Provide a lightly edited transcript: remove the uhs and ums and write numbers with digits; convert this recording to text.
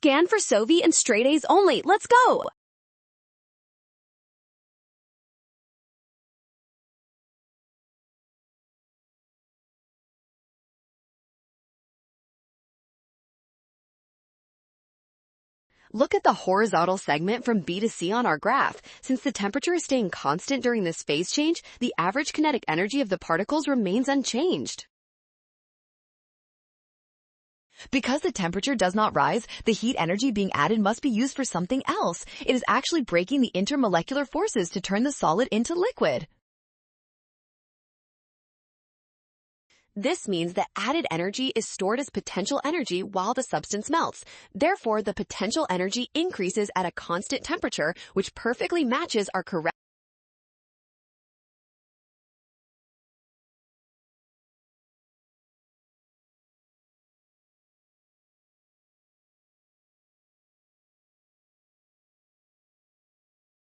Scan for Sovi and straight A's only. Let's go! Look at the horizontal segment from B to C on our graph. Since the temperature is staying constant during this phase change, the average kinetic energy of the particles remains unchanged. Because the temperature does not rise, the heat energy being added must be used for something else. It is actually breaking the intermolecular forces to turn the solid into liquid. This means that added energy is stored as potential energy while the substance melts. Therefore, the potential energy increases at a constant temperature, which perfectly matches our correct